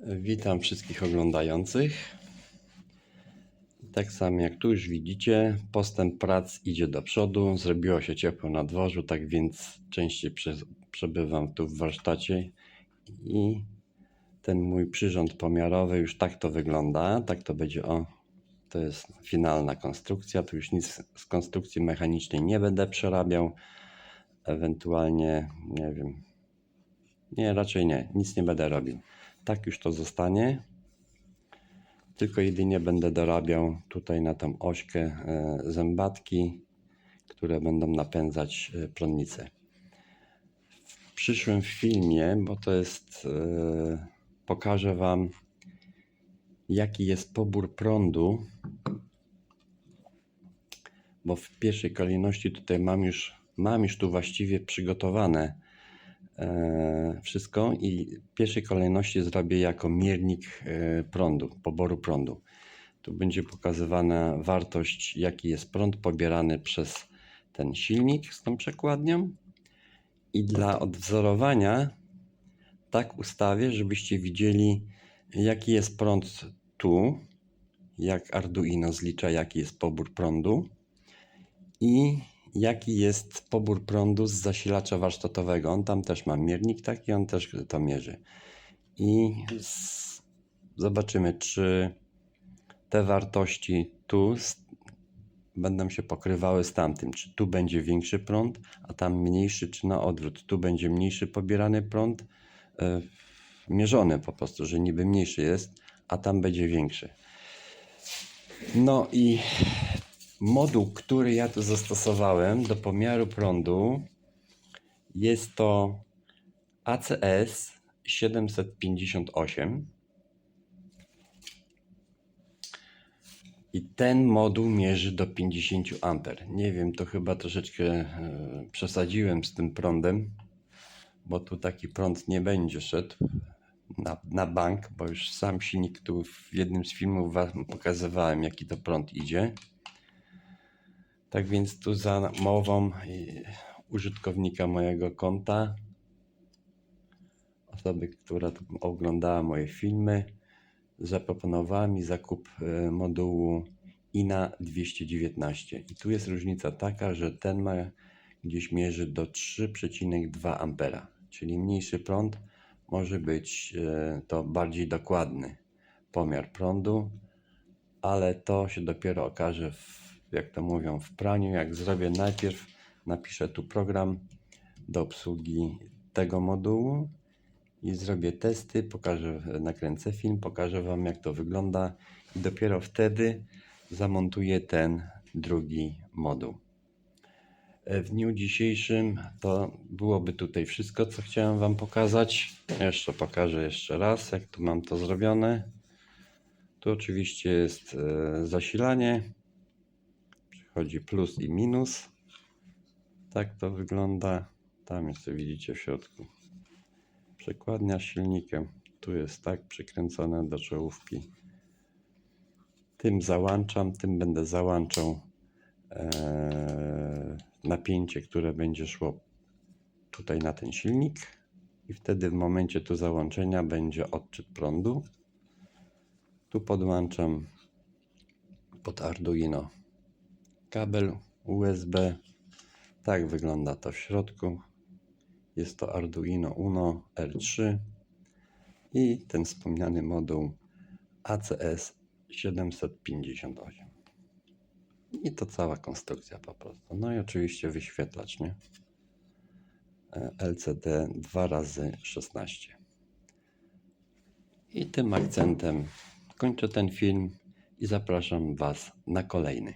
Witam wszystkich oglądających. Tak samo jak tu już widzicie, postęp prac idzie do przodu. Zrobiło się ciepło na dworzu, tak więc częściej przebywam tu w warsztacie i ten mój przyrząd pomiarowy już tak to wygląda. Tak to będzie. To jest finalna konstrukcja. Tu już nic z konstrukcji mechanicznej nie będę przerabiał. Ewentualnie, nie wiem. Nie, raczej nie. Nic nie będę robił. Tak już to zostanie. Tylko jedynie będę dorabiał tutaj na tą ośkę zębatki, które będą napędzać prądnicę. W przyszłym filmie, bo to jest, pokażę Wam, jaki jest pobór prądu, bo w pierwszej kolejności tutaj mam już tu właściwie przygotowane wszystko i w pierwszej kolejności zrobię jako miernik prądu, poboru prądu. Tu będzie pokazywana wartość, jaki jest prąd pobierany przez ten silnik z tą przekładnią i dla odwzorowania tak ustawię, żebyście widzieli, jaki jest prąd tu, jak Arduino zlicza, jaki jest pobór prądu i jaki jest pobór prądu z zasilacza warsztatowego. On tam też ma miernik taki, on też to mierzy. I zobaczymy, czy te wartości tu będą się pokrywały z tamtym. Czy tu będzie większy prąd, a tam mniejszy, czy na odwrót. Tu będzie mniejszy pobierany prąd, mierzony po prostu, że niby mniejszy jest, a tam będzie większy. No i moduł, który ja tu zastosowałem do pomiaru prądu, jest to ACS 758. I ten moduł mierzy do 50 A. Nie wiem, to chyba troszeczkę przesadziłem z tym prądem, bo tu taki prąd nie będzie szedł na bank, bo już sam silnik tu w jednym z filmów Wam pokazywałem, jaki to prąd idzie. Tak więc tu za mową użytkownika mojego konta, osoby, która oglądała moje filmy, zaproponowała mi zakup modułu INA 219 i tu jest różnica taka, że ten gdzieś mierzy do 3,2 A, czyli mniejszy prąd, może być to bardziej dokładny pomiar prądu, ale to się dopiero okaże, jak to mówią, w praniu. Jak zrobię, najpierw napiszę tu program do obsługi tego modułu i zrobię testy, nakręcę film, pokażę Wam, jak to wygląda i dopiero wtedy zamontuję ten drugi moduł. W dniu dzisiejszym to byłoby tutaj wszystko, co chciałem Wam pokazać. Jeszcze pokażę jeszcze raz, jak tu mam to zrobione. Tu oczywiście jest zasilanie, przychodzi plus i minus. Tak to wygląda. Tam jeszcze widzicie w środku przekładnia z silnikiem. Tu jest tak przykręcone do czołówki. Tym załączam, tym będę załączał napięcie, które będzie szło tutaj na ten silnik i wtedy w momencie tu załączenia będzie odczyt prądu. Tu podłączam pod Arduino kabel USB. Tak wygląda to w środku. Jest to Arduino Uno R3 i ten wspomniany moduł ACS 758. I to cała konstrukcja po prostu. No i oczywiście wyświetlacz, nie? LCD 2x16. I tym akcentem kończę ten film i zapraszam Was na kolejny.